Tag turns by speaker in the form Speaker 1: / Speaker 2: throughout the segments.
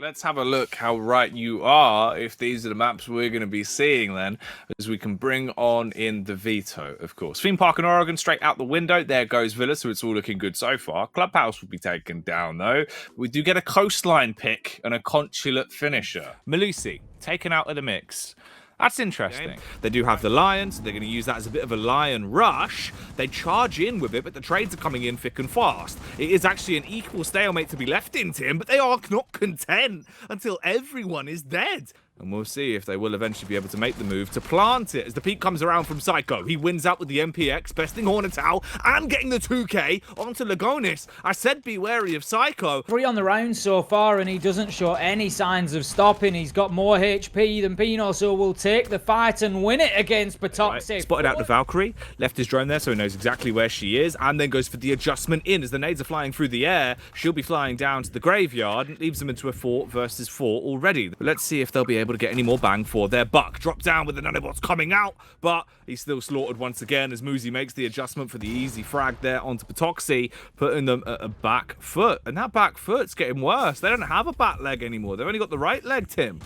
Speaker 1: let's have a look how right you are if these are the maps we're going to be seeing then, as we can bring on in the veto, of course. Theme Park in Oregon, straight out the window. There goes Villa, so it's all looking good so far. Clubhouse will be taken down, though. We do get a coastline pick and a consulate finisher. Malusi, taken out of the mix. That's interesting. They do have the Lions. They're going to use that as a bit of a lion rush. They charge in with it, but the trades are coming in thick and fast. It is actually an equal stalemate to be left in, Tim, but they are not content until everyone is dead. And we'll see if they will eventually be able to make the move to plant it as the peak comes around from Psycho. He wins out with the MPX, besting Hornetau and getting the 2K onto Lagonis. I said be wary of Psycho.
Speaker 2: 3 on the round so far, and he doesn't show any signs of stopping. He's got more HP than Pino, so will take the fight and win it against Patoxy.
Speaker 1: Right. Spotted out the Valkyrie, left his drone there so he knows exactly where she is, and then goes for the adjustment in as the nades are flying through the air. She'll be flying down to the graveyard and leaves them into a 4 versus 4 already. But let's see if they'll be able to get any more bang for their buck. Drop down with the nanobots coming out, but he's still slaughtered once again as Muzi makes the adjustment for the easy frag there onto Patoxy, putting them at a back foot. And that back foot's getting worse. They don't have a back leg anymore. They've only got the right leg, Tim.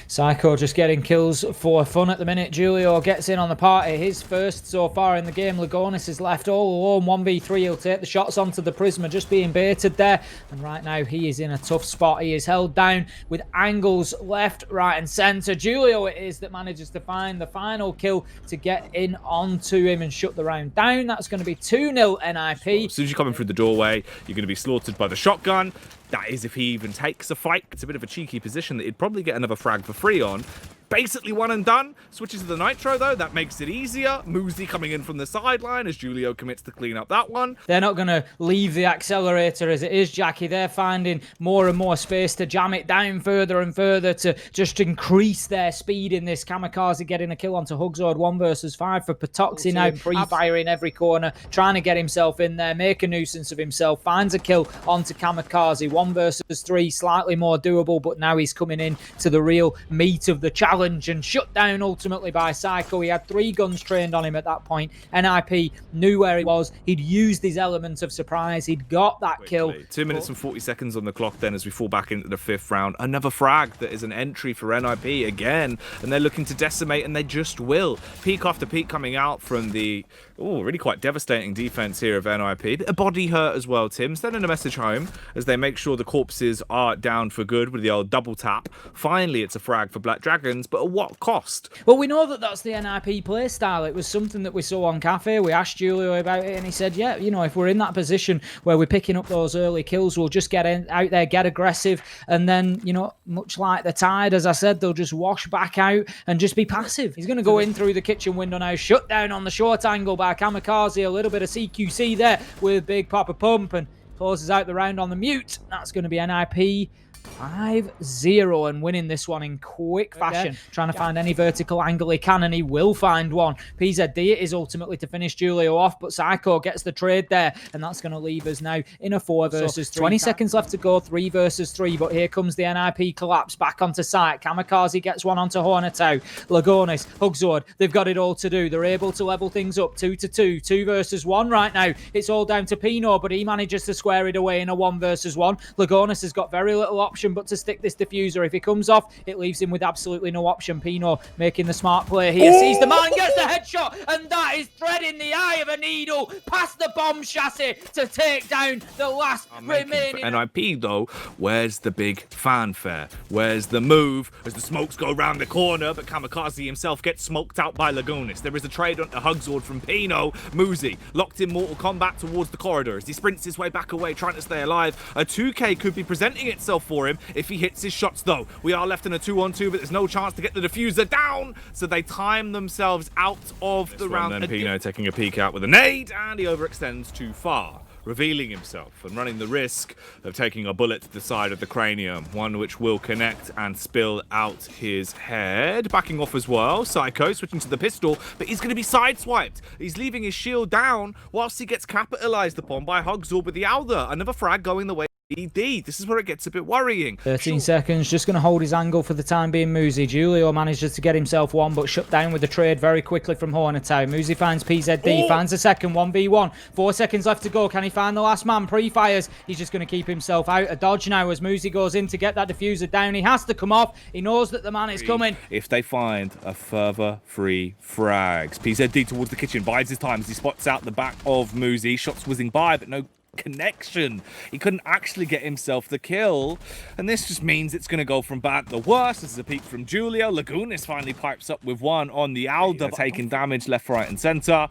Speaker 2: Psycho just getting kills for fun at the minute. Julio gets in on the party. His first so far in the game. Lagonis is left all alone. 1v3. He'll take the shots onto the Prisma, just being baited there. And right now he is in a tough spot. He is held down with angles left, right and centre. Julio it is that manages to find the final kill to get in onto him and shut the round down. That's going to be 2-0 NiP.
Speaker 1: As soon as you come in through the doorway, you're going to be slaughtered by the shotgun. That is if he even takes a fight. It's a bit of a cheeky position that he'd probably get another frag for free on. Basically one and done. Switches to the Nitro though, that makes it easier. Muzi coming in from the sideline as Julio commits to clean up that one.
Speaker 2: They're not going to leave the accelerator as it is, Jackie. They're finding more and more space to jam it down further and further to just increase their speed in this. Kamikaze getting a kill onto Hugzord, 1 versus 5 for Patoxy now, pre-firing every corner, trying to get himself in there, make a nuisance of himself, finds a kill onto Kamikaze, 1 versus 3, slightly more doable, but now he's coming in to the real meat of the challenge and shut down ultimately by Psycho. He had 3 guns trained on him at that point. NiP knew where he was. He'd used his element of surprise. He'd got that kill.
Speaker 1: 2 minutes and 40 seconds on the clock then as we fall back into the 5th round. Another frag that is an entry for NiP again, and they're looking to decimate, and they just will. Peak after peak coming out from the really quite devastating defense here of NiP. A body hurt as well, Tim. Sending a message home as they make sure the corpses are down for good with the old double tap. Finally, it's a frag for Black Dragons, but at what cost?
Speaker 2: Well, we know that that's the NiP play style. It was something that we saw on Cafe. We asked Julio about it, and he said, yeah, you know, if we're in that position where we're picking up those early kills, we'll just get out there, get aggressive, and then, you know, much like the Tide, as I said, they'll just wash back out and just be passive. He's going to go in through the kitchen window now, shut down on the short angle by Kamikaze. A little bit of CQC there with Big Papa Pump, and closes out the round on the mute. That's going to be NiP 5-0 and winning this one in quick fashion. Trying to find any vertical angle he can, and he will find one. PZD is ultimately to finish Julio off, but Psycho gets the trade there, and that's going to leave us now in a 4 versus 3. 20 seconds left to go, 3 versus 3, but here comes the NiP collapse back onto site. Kamikaze gets one onto Hornetau. Lagonis, Hugzord, they've got it all to do. They're able to level things up 2-2, 2 versus 1 right now. It's all down to Pino, but he manages to square it away in a 1 versus 1. Lagonis has got very little option but to stick this diffuser. If he comes off, it leaves him with absolutely no option. Pino making the smart play here, sees the man, gets the headshot, and that is threading the eye of a needle past the bomb chassis to take down the last remaining.
Speaker 1: NiP though, where's the big fanfare? Where's the move as the smokes go around the corner, but Kamikaze himself gets smoked out by Lagonis. There is a trade on the Hugzord from Pino. Muzi locked in Mortal Kombat towards the corridor as he sprints his way back away, trying to stay alive. A 2K could be presenting itself for him if he hits his shots though. We are left in a 2-on-2, but there's no chance to get the diffuser down, so they time themselves out of the round. Then Pino taking a peek out with a nade, and he overextends too far, revealing himself and running the risk of taking a bullet to the side of the cranium, one which will connect and spill out his head. Backing off as well, Psycho switching to the pistol, but he's going to be sideswiped. He's leaving his shield down whilst he gets capitalized upon by Hugzord with the Alder. Another frag going the way BD. This is where it gets a bit worrying.
Speaker 2: 13 seconds, just going to hold his angle for the time being, Muzi. Julio manages to get himself one, but shut down with the trade very quickly from Hornetow. Muzi finds PZD, finds a second, 1v1. 4 seconds left to go. Can he find the last man? Pre-fires. He's just going to keep himself out. A dodge now as Muzi goes in to get that diffuser down. He has to come off. He knows that the man is coming.
Speaker 1: If they find a further 3 frags, PZD towards the kitchen, bides his time as he spots out the back of Muzi. Shots whizzing by, but no connection. He couldn't actually get himself the kill, and this just means it's going to go from bad to worse. This is a peek from Julio. Lagunis finally pipes up with one on the Alda, taking damage left, right, and center.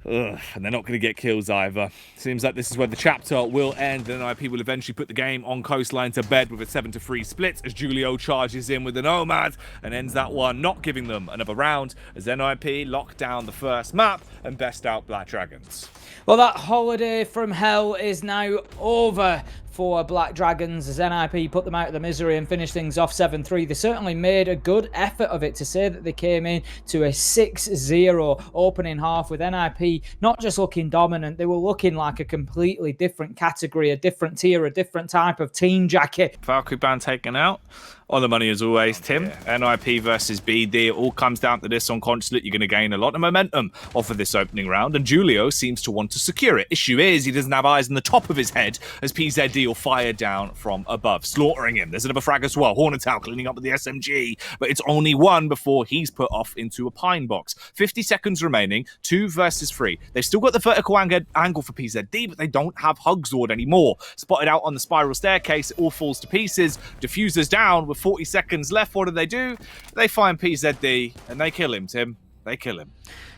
Speaker 1: And they're not going to get kills either. Seems like this is where the chapter will end. The NiP will eventually put the game on Coastline to bed with a 7-3 split as Julio charges in with the Nomad and ends that one, not giving them another round as NiP lock down the first map and best out Black Dragons.
Speaker 2: Well, that holiday from hell is now over for Black Dragons as NiP put them out of the misery and finished things off 7-3. They certainly made a good effort of it to say that they came in to a 6-0 opening half with NiP not just looking dominant, they were looking like a completely different category, a different tier, a different type of team, Jackie.
Speaker 1: Valkyrie band taken out. On the money as always, Tim. NiP versus BD. It all comes down to this on Consulate. You're going to gain a lot of momentum off of this opening round, and Julio seems to want to secure it. Issue is, he doesn't have eyes on the top of his head as PZD will fire down from above, slaughtering him. There's another frag as well. Hornetow cleaning up with the SMG, but it's only one before he's put off into a pine box. 50 seconds remaining, 2 versus 3. They've still got the vertical angle for PZD, but they don't have Hugzord anymore. Spotted out on the spiral staircase, it all falls to pieces. Diffuser's down with 40 seconds left. What do? They find PZD and they kill him, Tim. They kill him.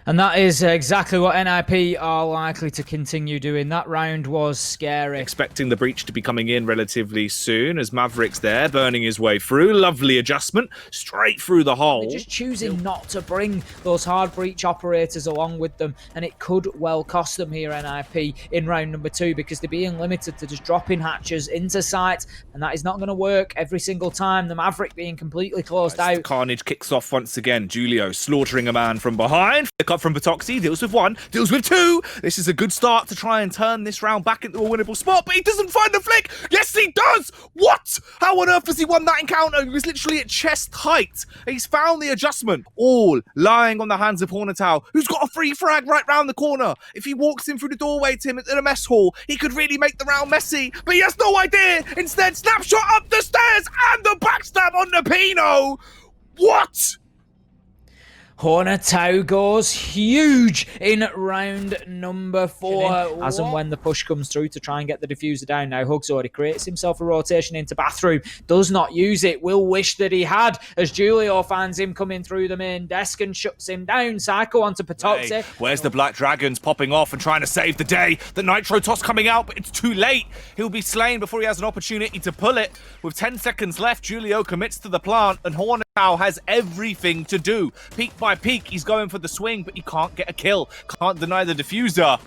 Speaker 2: And that is exactly what NiP are likely to continue doing. That round was scary.
Speaker 1: Expecting the breach to be coming in relatively soon as Maverick's there, burning his way through. Lovely adjustment, straight through the hole.
Speaker 2: They're just choosing not to bring those hard breach operators along with them, and it could well cost them here, NiP, in round number 2, because they're being limited to just dropping hatches into sight, and that is not going to work every single time. The Maverick being completely closed out.
Speaker 1: The carnage kicks off once again. Julio slaughtering a man from behind. Up from Batoxi, deals with 1, deals with 2. This is a good start to try and turn this round back into a winnable spot, but he doesn't find the flick. Yes, he does. What? How on earth has he won that encounter? He was literally at chest height. He's found the adjustment, all lying on the hands of Hornetow, who's got a free frag right round the corner. If he walks in through the doorway, Tim, in a mess hall, he could really make the round messy, but he has no idea. Instead, snapshot up the stairs and the backstab on the Pino. What?
Speaker 2: Hornetow goes huge in round number 4. As and when the push comes through to try and get the diffuser down. Now Hugs already creates himself a rotation into bathroom. Does not use it. Will wish that he had as Julio finds him coming through the main desk and shuts him down. Psycho onto Patoxi.
Speaker 1: Hey, where's the Black Dragons popping off and trying to save the day? The Nitro toss coming out, but it's too late. He'll be slain before he has an opportunity to pull it. With 10 seconds left, Julio commits to the plant and Hornetow has everything to do. Peak by peak, he's going for the swing, but he can't get a kill. Can't deny the diffuser.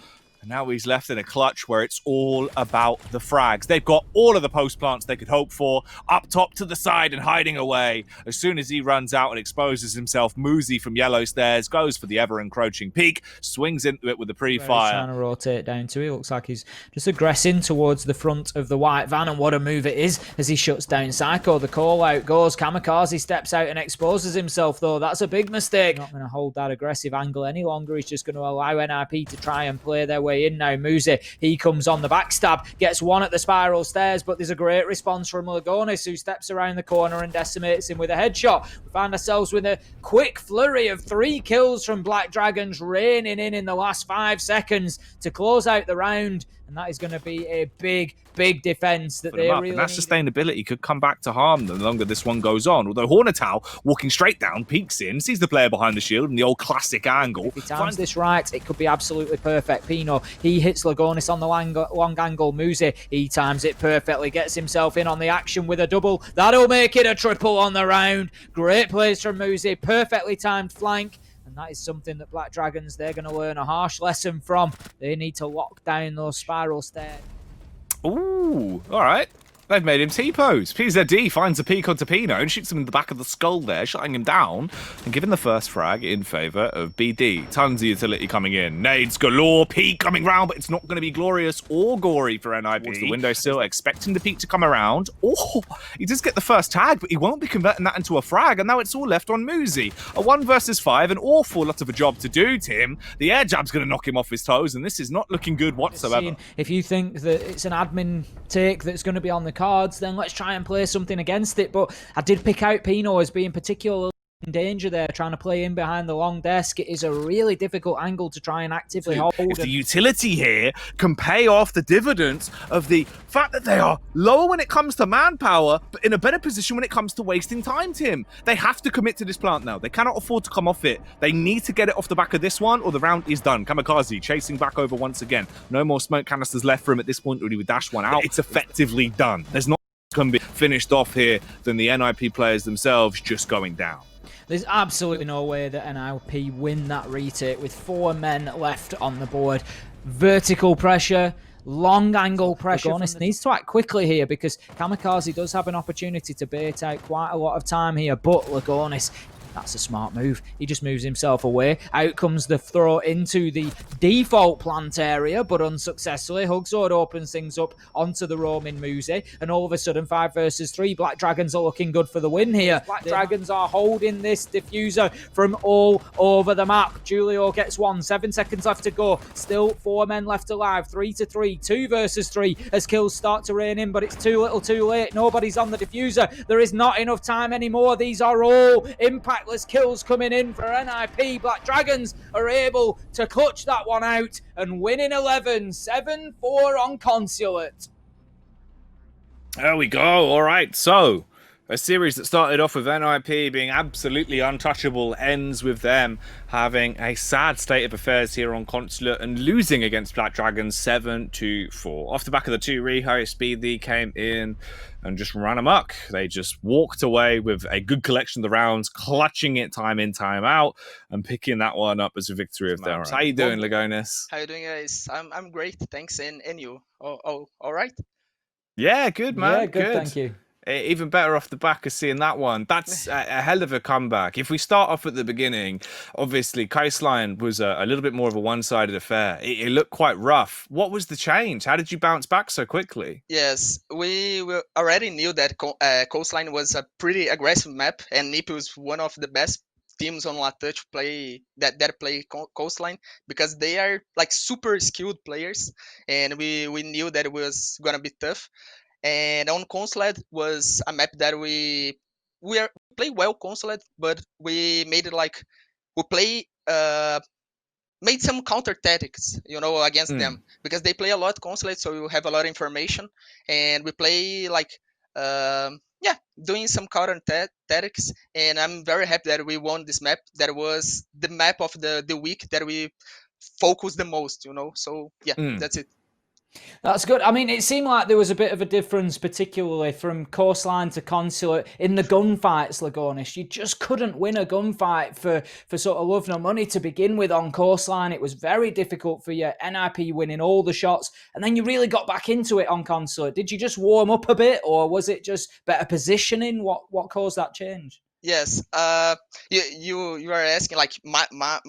Speaker 1: And now he's left in a clutch where it's all about the frags. They've got all of the post plants they could hope for, up top to the side and hiding away. As soon as he runs out and exposes himself, Muzi from Yellow Stairs goes for the ever-encroaching peak, swings into it with the pre-fire.
Speaker 2: Trying to rotate down to it. Looks like he's just aggressing towards the front of the white van, and what a move it is as he shuts down Psycho. The call-out goes. Kamikaze steps out and exposes himself, though. That's a big mistake. Not going to hold that aggressive angle any longer. He's just going to allow NiP to try and play their way in now. Muzi, he comes on the backstab, gets one at the spiral stairs, but there's a great response from Lagonis, who steps around the corner and decimates him with a headshot. We find ourselves with a quick flurry of 3 kills from Black Dragons raining in the last 5 seconds to close out the round, and that is going to be a big defense that they really
Speaker 1: need. That sustainability could come back to harm them the longer this one goes on. Although Hornetow, walking straight down, peeks in, sees the player behind the shield in the old classic angle.
Speaker 2: If he times this right, it could be absolutely perfect. Pino, he hits Lagonis on the long angle. Muzi, he times it perfectly, gets himself in on the action with a double. That'll make it a triple on the round. Great plays from Muzi, perfectly timed flank. And that is something that Black Dragons, they're going to learn a harsh lesson from. They need to lock down those spiral stairs.
Speaker 1: Ooh, all right. They've made him T-pose. PZD finds a peek onto Pino and shoots him in the back of the skull there, shutting him down and giving the first frag in favour of BD. Tons of utility coming in. Nades galore, peek coming round, but it's not going to be glorious or gory for NiP. Towards the window still, expecting the peek to come around. Oh, he does get the first tag, but he won't be converting that into a frag, and now it's all left on Muzi. A 1 versus 5, an awful lot of a job to do, Tim. The air jab's going to knock him off his toes, and this is not looking good whatsoever.
Speaker 2: If you think that it's an admin take that's going to be on the cards, then let's try and play something against it. But I did pick out Pino as being particularly in danger there, trying to play in behind the long desk. It is a really difficult angle to try and actively hold.
Speaker 1: If the utility here can pay off the dividends of the fact that they are lower when it comes to manpower, but in a better position when it comes to wasting time, Tim. They have to commit to this plant now. They cannot afford to come off it. They need to get it off the back of this one, or the round is done. Kamikaze chasing back over once again. No more smoke canisters left for him at this point, or he would dash one out. It's effectively done. There's not going to be finished off here than the NiP players themselves just going down.
Speaker 2: There's absolutely no way that NiP win that retake with 4 men left on the board. Vertical pressure, long angle pressure. Honest needs to act quickly here because Kamikaze does have an opportunity to bait out quite a lot of time here, but Lagonis, that's a smart move. He just moves himself away. Out comes the throw into the default plant area, but unsuccessfully. Hugzord opens things up onto the roaming Muzi, and all of a sudden, 5 versus 3, Black Dragons are looking good for the win here. Black Dragons are holding this diffuser from all over the map. Julio gets 1, 7 seconds left to go. Still 4 men left alive, 3 to 3, 2 versus 3 as kills start to rain in, but it's too little too late. Nobody's on the diffuser. There is not enough time anymore. These are all impact kills coming in for NiP. Black Dragons are able to clutch that one out and win in 11, 7-4 on Consulate.
Speaker 1: There we go. All right, so a series that started off with NiP being absolutely untouchable ends with them having a sad state of affairs here on Consulate and losing against Black Dragons 7-4. Off the back of the 2 reho, Speedy came in and just ran amok. They just walked away with a good collection of the rounds, clutching it time in, time out, and picking that one up as a victory of their own. How you doing, Lagonis?
Speaker 3: How you doing, guys? I'm great, thanks. And you? Oh, all right.
Speaker 1: Yeah, good, man.
Speaker 2: Yeah, good. Thank you.
Speaker 1: Even better off the back of seeing that one. That's a hell of a comeback. If we start off at the beginning, obviously Coastline was a little bit more of a one-sided affair. It looked quite rough. What was the change? How did you bounce back so quickly?
Speaker 3: Yes, we already knew that Coastline was a pretty aggressive map, and NiP was one of the best teams on Latouch play Coastline because they are like super skilled players, and we knew that it was gonna be tough. And on Consulate was a map that we play well Consulate, but we made it like we play made some counter tactics, against them because they play a lot Consulate, so you have a lot of information, and we play like doing some counter tactics, and I'm very happy that we won this map. That was the map of the week that we focused the most, So that's it.
Speaker 2: That's good. I mean, it seemed like there was a bit of a difference, particularly from Coastline to Consulate in the gunfights, Lagonis. You just couldn't win a gunfight for sort of love nor money to begin with on Coastline. It was very difficult for you. NiP winning all the shots, and then you really got back into it on Consulate. Did you just warm up a bit, or was it just better positioning? What caused that change?
Speaker 3: Yes, you are asking like my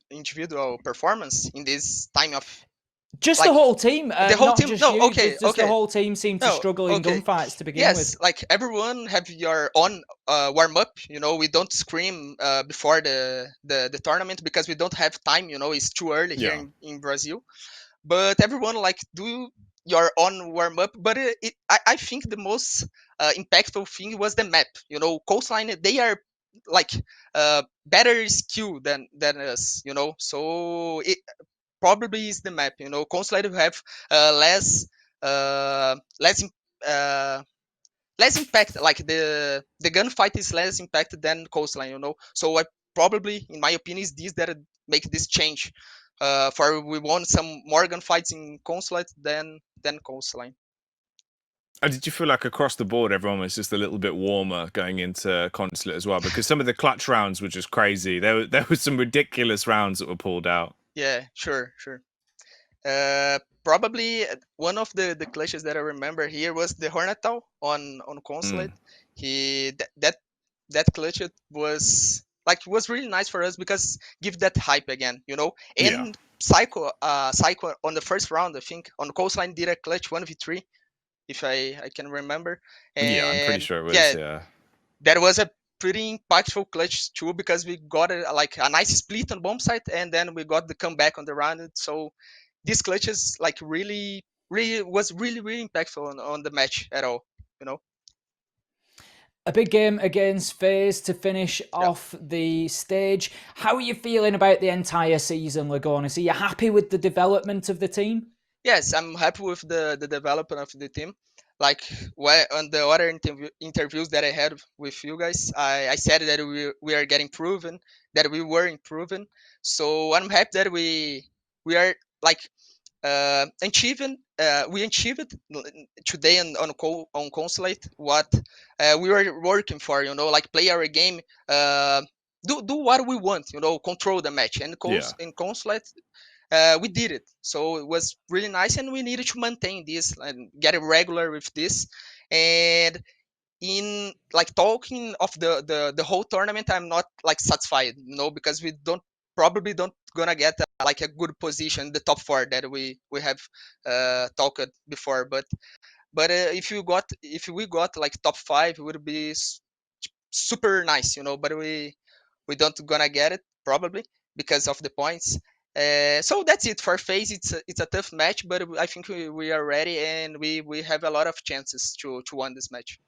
Speaker 3: individual performance in this time of.
Speaker 2: Just like, the whole team.
Speaker 3: The whole team. No,
Speaker 2: you,
Speaker 3: okay.
Speaker 2: The whole team seemed to struggle in gunfights to begin with.
Speaker 3: Yes, like everyone have your own warm up. We don't scream before the tournament because we don't have time. It's too early here in Brazil. But everyone like do your own warm up. But I think the most impactful thing was the map. Coastline, they are like better skill than us. So it probably is the map. Consulate have less impact. Like the gunfight is less impact than Coastline. So I probably, in my opinion, is this that make this change. For we won some more gunfights in Consulate than Coastline.
Speaker 1: Did you feel like across the board everyone was just a little bit warmer going into Consulate as well? Because some of the clutch rounds were just crazy. There were some ridiculous rounds that were pulled out.
Speaker 3: Yeah, sure. Probably one of the clutches that I remember here was the Hornetal on Consulate. That clutch was really nice for us because give that hype again, you know.
Speaker 1: Yeah.
Speaker 3: And Psycho on the first round, I think on Coastline did a clutch 1v3, if I can remember.
Speaker 1: Yeah, I'm pretty
Speaker 3: And
Speaker 1: sure it was.
Speaker 3: yeah,
Speaker 1: Yeah.
Speaker 3: that was a pretty impactful clutch too because we got like a nice split on bomb site and then we got the comeback on the round. So this clutch is like really impactful on the match at all, you know.
Speaker 2: A big game against FaZe to finish off the stage. How are you feeling about the entire season, Lagonis? Are you happy with the development of the team?
Speaker 3: Yes, I'm happy with the development of the team. Like on the other interviews that I had with you guys, I said that we are getting proven, that we were improving. So I'm happy that we are like achieving. We achieved today on Consulate what we were working for. You know, like play our game, do what we want. You know, control the match. And
Speaker 1: Yeah.
Speaker 3: in Consulate, we did it. So it was really nice, and we needed to maintain this and get regular with this. And in like talking of the whole tournament, I'm not like satisfied, you know, because we probably don't gonna get like a good position, the top four that we have talked before. But if we got like top five, it would be super nice, you know. But we don't gonna get it probably because of the points. So that's it for FaZe. It's a tough match, but I think we are ready and we have a lot of chances to win this match.